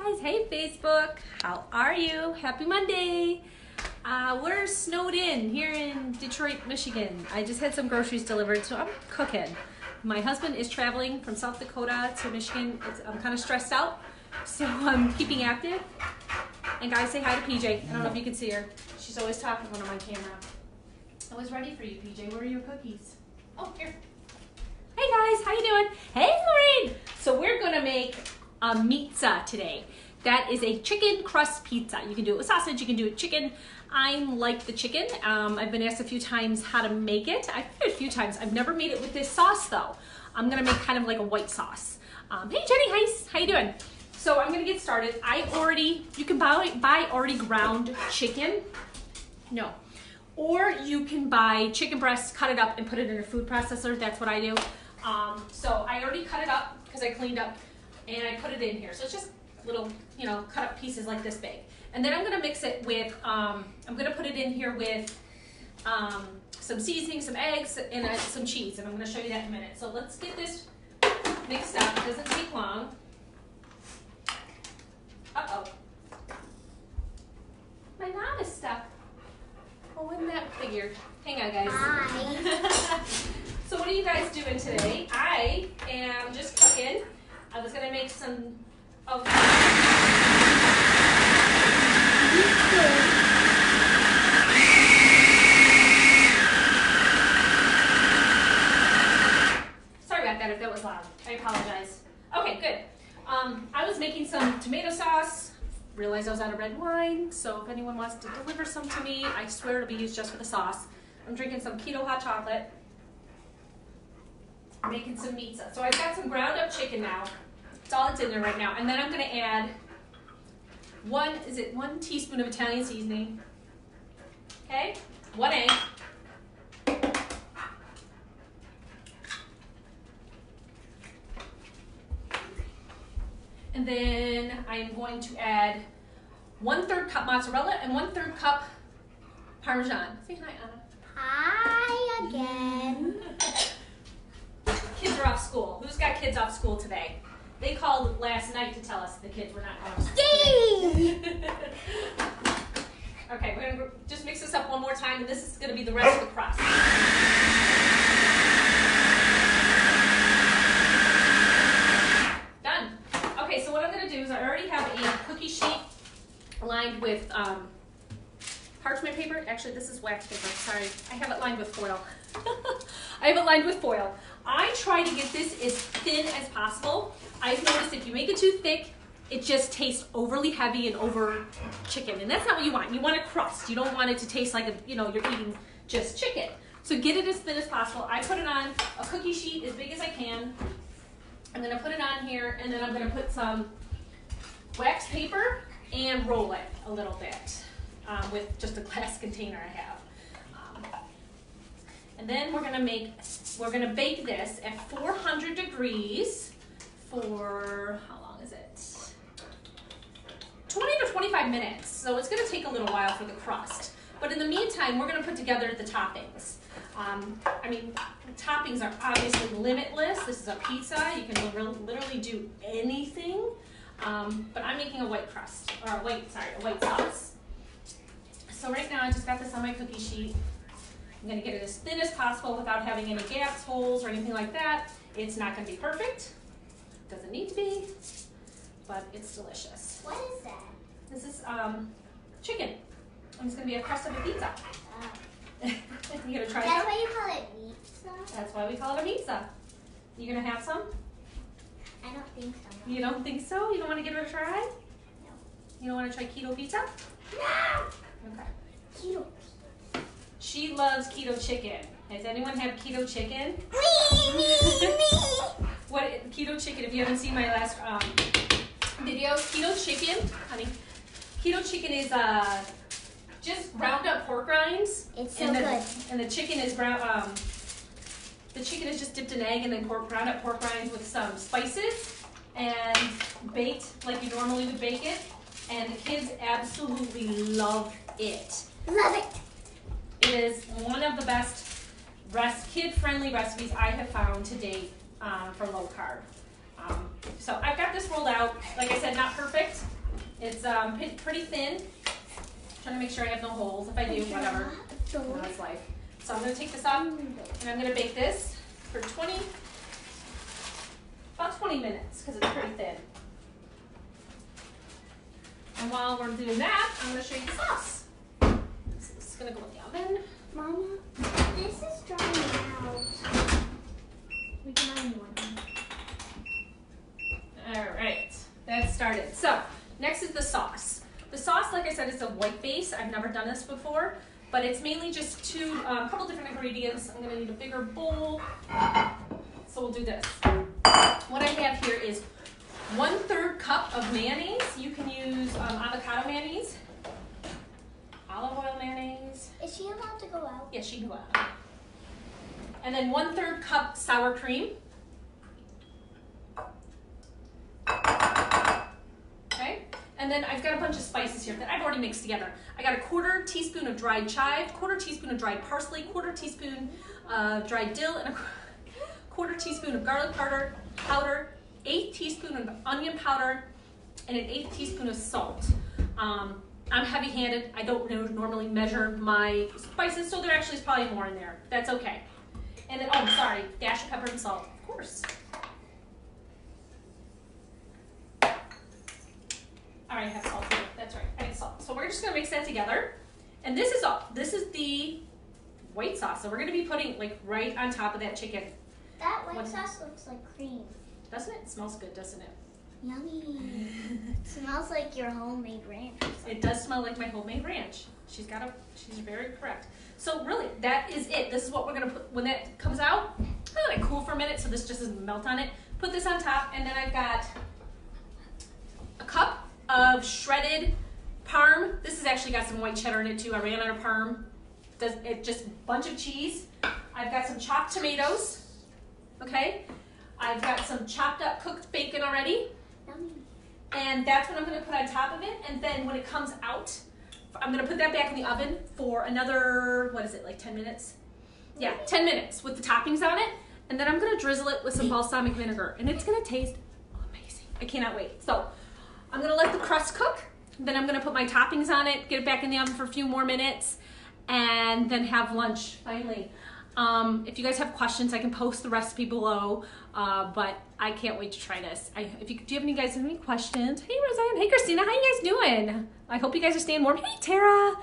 guys, hey Facebook, how are you? Happy Monday. We're snowed in here in Detroit, Michigan. I just had some groceries delivered, so I'm cooking. My husband is traveling from South Dakota to Michigan. I'm kind of stressed out, so I'm keeping active. And guys, say hi to PJ. I don't know if you can see her. She's always talking when I'm on camera. I was ready for you, PJ. Where are your cookies? Oh, here. Hey guys, how you doing? Hey Lorraine! So we're gonna make a Meatza today. That is a chicken crust pizza. You can do it with sausage, you can do it with chicken. I like the chicken. I've been asked a few times how to make it. I've made it a few times. I've never made it with this sauce though. I'm gonna make kind of like a white sauce. Hey Jenny, how you doing? So I'm gonna get started. You can buy already ground chicken. No. Or you can buy chicken breasts, cut it up and put it in a food processor. That's what I do. So I already cut it up because I cleaned up and I put it in here. So it's just little, cut up pieces like this big. And then I'm gonna mix it with, I'm gonna put it in here with some seasoning, some eggs, and some cheese. And I'm gonna show you that in a minute. So let's get this mixed up. It doesn't take long. Uh-oh. My mom is stuck. Well, wouldn't that figure? Hang on, guys. Hi. So what are you guys doing today? I am just cooking. I was gonna make some of Sorry about that if that was loud. I apologize. Okay, good. I was making some tomato sauce. Realized I was out of red wine, so if anyone wants to deliver some to me, I swear it'll be used just for the sauce. I'm drinking some keto hot chocolate. I'm making some Meatza. So I've got some ground up chicken now. That's all that's in there right now. And then I'm gonna add one teaspoon of Italian seasoning. Okay, 1 egg. And then I'm going to add 1/3 cup mozzarella and 1/3 cup Parmesan. Say hi, Anna. Hi again. Kids are off school. Who's got kids off school today? They called last night to tell us the kids were not off school today. Okay, we're gonna just mix this up one more time, and this is gonna be the rest of the crust. Done. Okay, so what I'm gonna do is I already have a cookie sheet lined with parchment paper. Actually, this is wax paper. Sorry, I have it lined with foil. I have it lined with foil. I try to get this as thin as possible. I've noticed if you make it too thick, it just tastes overly heavy and over chicken, and that's not what you want. You want a crust. You don't want it to taste like you're eating just chicken. So get it as thin as possible. I put it on a cookie sheet as big as I can. I'm gonna put it on here, and then I'm gonna put some wax paper and roll it a little bit with just a glass container I have. And then we're gonna bake this at 400 degrees for, how long is it? 20 to 25 minutes. So it's gonna take a little while for the crust. But in the meantime, we're gonna put together the toppings. Toppings are obviously limitless. This is a pizza. You can literally do anything. But I'm making a white crust, or a white sauce. So right now I just got this on my cookie sheet. I'm gonna get it as thin as possible without having any gaps, holes, or anything like that. It's not gonna be perfect. Doesn't need to be, but it's delicious. What is that? This is chicken. And it's gonna be a crust of a pizza. You gonna try That's some? why you call it Meatza? That's why we call it a Meatza. You gonna have some? I don't think so. No. You don't think so? You don't wanna give it a try? No. You don't wanna try keto pizza? No! Okay. Keto. She loves keto chicken. Has anyone had keto chicken? Me! What keto chicken? If you haven't seen my last video, keto chicken, honey. Keto chicken is just ground up pork rinds. It's so good. And the chicken is the chicken is just dipped in egg and then ground up pork rinds with some spices and baked like you normally would bake it. And the kids absolutely love it. Love it. It is one of the best kid-friendly recipes I have found to date for low carb. So I've got this rolled out. Like I said, not perfect. It's pretty thin. Trying to make sure I have no holes. If I do, whatever. No, that's life. So I'm going to take this up and I'm going to bake this for about 20 minutes because it's pretty thin. And while we're doing that, I'm going to show you the sauce. So this is going to go in the oven. Mama, this is drying out. We can have one. All right, that's started. So next is the sauce. The sauce, like I said, is a white base. I've never done this before, but it's mainly just a couple different ingredients. I'm going to need a bigger bowl, so we'll do this. What I have here is 1/3 cup of mayonnaise. You can use avocado mayonnaise, olive oil mayonnaise. Is she allowed to go out? Yes, she can go out. And then 1/3 cup sour cream. Okay, and then I've got a bunch of spices here that I've already mixed together. I got a 1/4 teaspoon of dried chive, 1/4 teaspoon of dried parsley, 1/4 teaspoon of dried dill, and a 1/4 teaspoon of garlic powder, 1/8 teaspoon of onion powder, and an 1/8 teaspoon of salt. I'm heavy-handed. I don't normally measure my spices, so there actually is probably more in there. That's okay. And then, oh, sorry, dash of pepper and salt, of course. All right, I have salt here. That's right, I have salt. So we're just gonna mix that together. And this is all. This is the white sauce. So we're gonna be putting like right on top of that chicken. That white sauce looks like cream. Doesn't it? It smells good, doesn't it? Yummy. It smells like your homemade ranch. It does smell like my homemade ranch. She's very correct. So really, that is it. This is what we're gonna put when that comes out. Let it cool for a minute so this just doesn't melt on it. Put this on top, and then I've got a cup of shredded parm. This has actually got some white cheddar in it too. I ran out of parm. Just a bunch of cheese. I've got some chopped tomatoes. Okay. I've got some chopped up cooked bacon already. Yummy. And that's what I'm going to put on top of it. And then when it comes out, I'm going to put that back in the oven for another, what is it, like 10 minutes? Yeah, 10 minutes with the toppings on it. And then I'm going to drizzle it with some balsamic vinegar. And it's going to taste amazing. I cannot wait. So I'm going to let the crust cook. Then I'm going to put my toppings on it, get it back in the oven for a few more minutes, and then have lunch finally. If you guys have questions, I can post the recipe below, but I can't wait to try this. Do you have any questions? Hey, Roseanne. Hey, Christina. How you guys doing? I hope you guys are staying warm. Hey, Tara.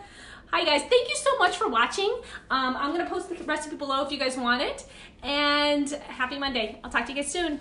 Hi, guys. Thank you so much for watching. I'm going to post the recipe below if you guys want it. And happy Monday. I'll talk to you guys soon.